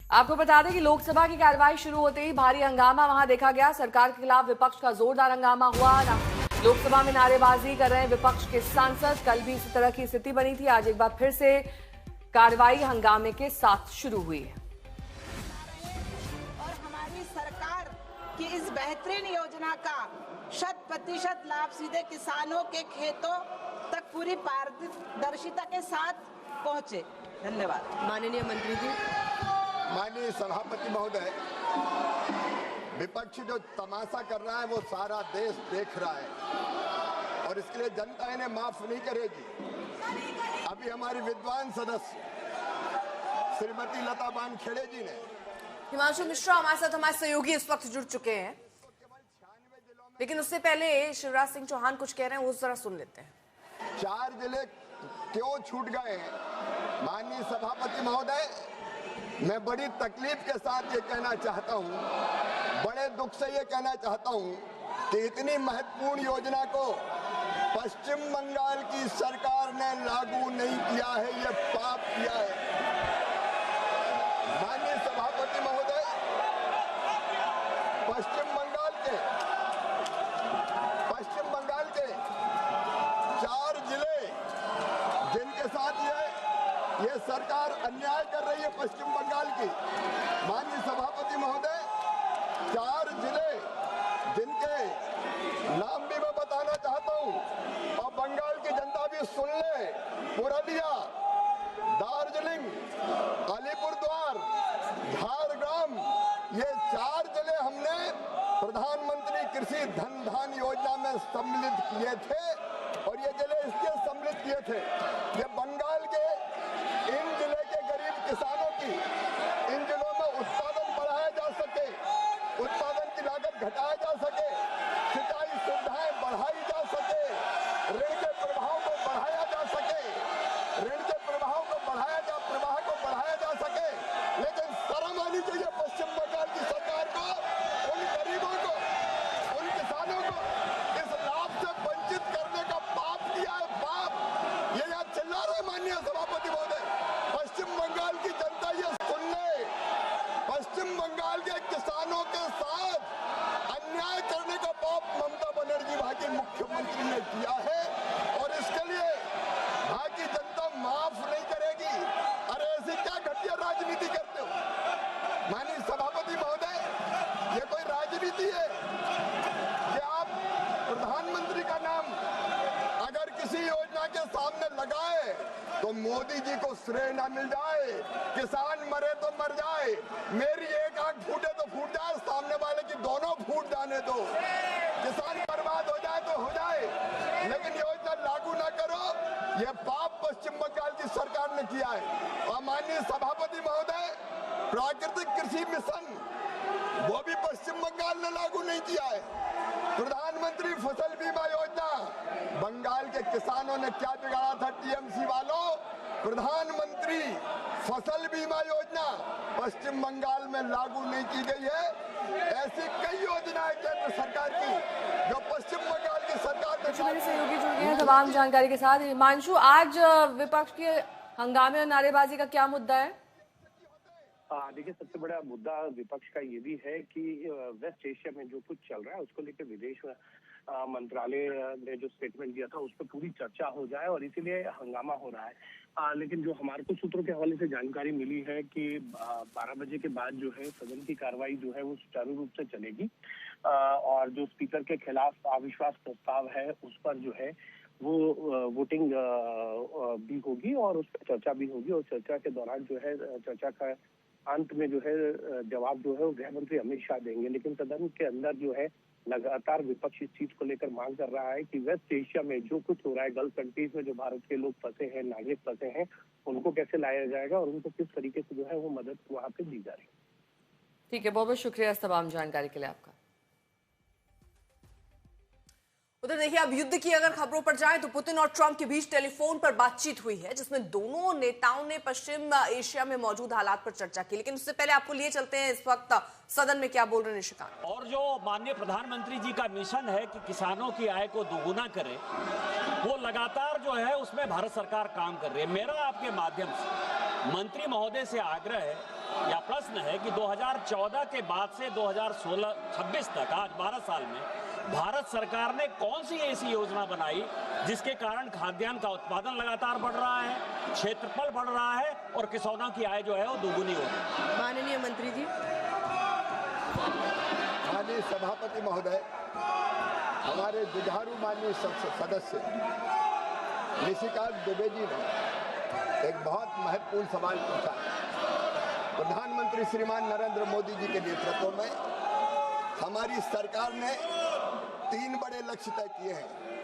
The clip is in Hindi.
आपको बता दें कि लोकसभा की कार्यवाही शुरू होते ही भारी हंगामा वहां देखा गया। सरकार के खिलाफ विपक्ष का जोरदार हंगामा हुआ। लोकसभा में नारेबाजी कर रहे हैं विपक्ष के सांसद। कल भी इसी तरह की स्थिति बनी थी। आज एक बार फिर से कार्यवाही हंगामे के साथ शुरू हुई है। और हमारी सरकार की इस बेहतरीन योजना का 100% लाभ सीधे किसानों के खेतों तक पूरी पारदर्शिता के साथ पहुंचे। धन्यवाद। माननीय मंत्री जी। माननीय सभापति महोदय, विपक्ष जो तमाशा कर रहा है वो सारा देश देख रहा है और इसके लिए जनता इन्हें माफ नहीं करेगी। अभी हमारी विद्वान सदस्य श्रीमती लता बानखेड़े जी ने, हिमांशु मिश्रा हमारे साथ हमारे सहयोगी इस वक्त जुड़ चुके हैं, लेकिन उससे पहले शिवराज सिंह चौहान कुछ कह रहे हैं, वो जरा सुन लेते हैं। 4 जिले क्यों छूट गए हैं? माननीय सभापति महोदय, मैं बड़ी तकलीफ के साथ ये कहना चाहता हूँ, बड़े दुख से ये कहना चाहता हूँ कि इतनी महत्वपूर्ण योजना को पश्चिम बंगाल की सरकार ने लागू नहीं किया है। ये पाप किया है। माननीय सभापति महोदय, पश्चिम बंगाल के 4 जिले जिनके साथ ये सरकार अन्याय कर रही है पश्चिम बंगाल की। माननीय सभापति महोदय, 4 जिले जिनके नाम भी मैं बताना चाहता हूं और बंगाल की जनता भी सुन ले। पुरुलिया, दार्जिलिंग, अलीपुरद्वार, झारग्राम, ये 4 जिले हमने प्रधानमंत्री कृषि धन धान योजना में सम्मिलित किए थे और ये जिले इसलिए सम्मिलित किए थे, ये बंगाल के इन जिले के गरीब किसानों की इन जिलों में उत्पादन बढ़ाया जा सके, उत्पादन की लागत घटाया जा सके, सिंचाई सुविधाएं बढ़ाई जा सके, ऋण के प्रवाह को बढ़ाया जा सके, प्रवाह को बढ़ाया जा सके। लेकिन शर्म आनी चाहिए पश्चिम बंगाल की सरकार को, उन गरीबों को, उन किसानों को इस लाभ से वंचित करने का पाप किया है। पाप ये यहाँ चिल्ला रहे माननीय सभापति महोदय। पश्चिम बंगाल की जनता ये सुन ले, पश्चिम बंगाल के किसानों के साथ अन्याय करने का पाप ममता बनर्जी वहां की मुख्यमंत्री ने किया है और इसके लिए वहां की जनता माफ नहीं करेगी। अरे ऐसी क्या घटिया राजनीति करते हो माननीय सभापति महोदय? ये कोई राजनीति है कि आप प्रधानमंत्री का नाम अगर किसी योजना के सामने लगाए तो मोदी जी को श्रेय न मिल जाए, किसान मरे तो मर जाए, मेरी एक आंख फूटे तो फूट जाए, सामने वाले की दोनों फूट जाने दो, किसान बर्बाद हो जाए तो हो जाए, लेकिन योजना लागू ना करो। यह पाप पश्चिम बंगाल की सरकार ने किया है। और माननीय सभापति महोदय, प्राकृतिक कृषि मिशन वो भी पश्चिम बंगाल ने लागू नहीं किया है। प्रधानमंत्री फसल बीमा योजना, बंगाल के किसानों ने क्या बिगाड़ा था टीएमसी वालों? प्रधानमंत्री फसल बीमा योजना पश्चिम बंगाल में लागू नहीं की गई है। ऐसी कई योजनाएं केंद्र सरकार की जो पश्चिम बंगाल की सरकार ने। मेरे सहयोगी जुड़ गए हैं तमाम जानकारी के साथ। हिमांशु, आज विपक्ष के हंगामे और नारेबाजी का क्या मुद्दा है? देखिए, सबसे बड़ा मुद्दा विपक्ष का ये भी है कि वेस्ट एशिया में जो कुछ चल रहा है उसको लेकर विदेश मंत्रालय ने जो स्टेटमेंट दिया था उस पर पूरी चर्चा हो जाए और इसीलिए हंगामा हो रहा है। लेकिन जो हमारे को सूत्रों के हवाले से जानकारी मिली है कि 12 बजे के बाद जो है सदन की कार्रवाई जो है वो सुचारू रूप से चलेगी और जो स्पीकर के खिलाफ अविश्वास प्रस्ताव है उस पर जो है वो वोटिंग भी होगी और उस पर चर्चा भी होगी और चर्चा के दौरान जो है चर्चा का अंत में जो है जवाब जो है वो गृह मंत्री अमित शाह देंगे। लेकिन सदन के अंदर जो है लगातार विपक्ष इस चीज को लेकर मांग कर रहा है कि वेस्ट एशिया में जो कुछ हो रहा है, गल्फ कंट्रीज में जो भारत के लोग फंसे हैं, नागरिक फंसे हैं, उनको कैसे लाया जाएगा और उनको किस तरीके से जो है वो मदद वहां पे दी जा रही है। ठीक है, बहुत बहुत शुक्रिया इस तमाम जानकारी के लिए आपका। उधर देखिए, अब युद्ध की अगर खबरों पर जाएं तो पुतिन और ट्रंप के बीच टेलीफोन पर बातचीत हुई है जिसमें दोनों नेताओं ने पश्चिम एशिया में मौजूद हालात पर चर्चा की। लेकिन उससे पहले आपको लिए चलते हैं इस वक्त सदन में क्या बोल रहे हैं निशिकांत। और जो माननीय प्रधानमंत्री जी का मिशन है कि किसानों की आय को दोगुना करें, वो लगातार जो है उसमें भारत सरकार काम कर रही है। मेरा आपके माध्यम से मंत्री महोदय से आग्रह है या प्रश्न है कि 2014 के बाद से 2016-26 तक आज 12 साल में भारत सरकार ने कौन सी ऐसी योजना बनाई जिसके कारण खाद्यान्न का उत्पादन लगातार बढ़ रहा है, क्षेत्रफल बढ़ रहा है और किसानों की आय जो है वो दोगुनी हो रही है। माननीय मंत्री जी। माननीय सभापति महोदय, हमारे जुझारू माननीय सदस्य निशिकांत दुबे जी ने एक बहुत महत्वपूर्ण सवाल पूछा। प्रधानमंत्री श्रीमान नरेंद्र मोदी जी के नेतृत्व में हमारी सरकार ने 3 बड़े लक्ष्य तय किए हैं।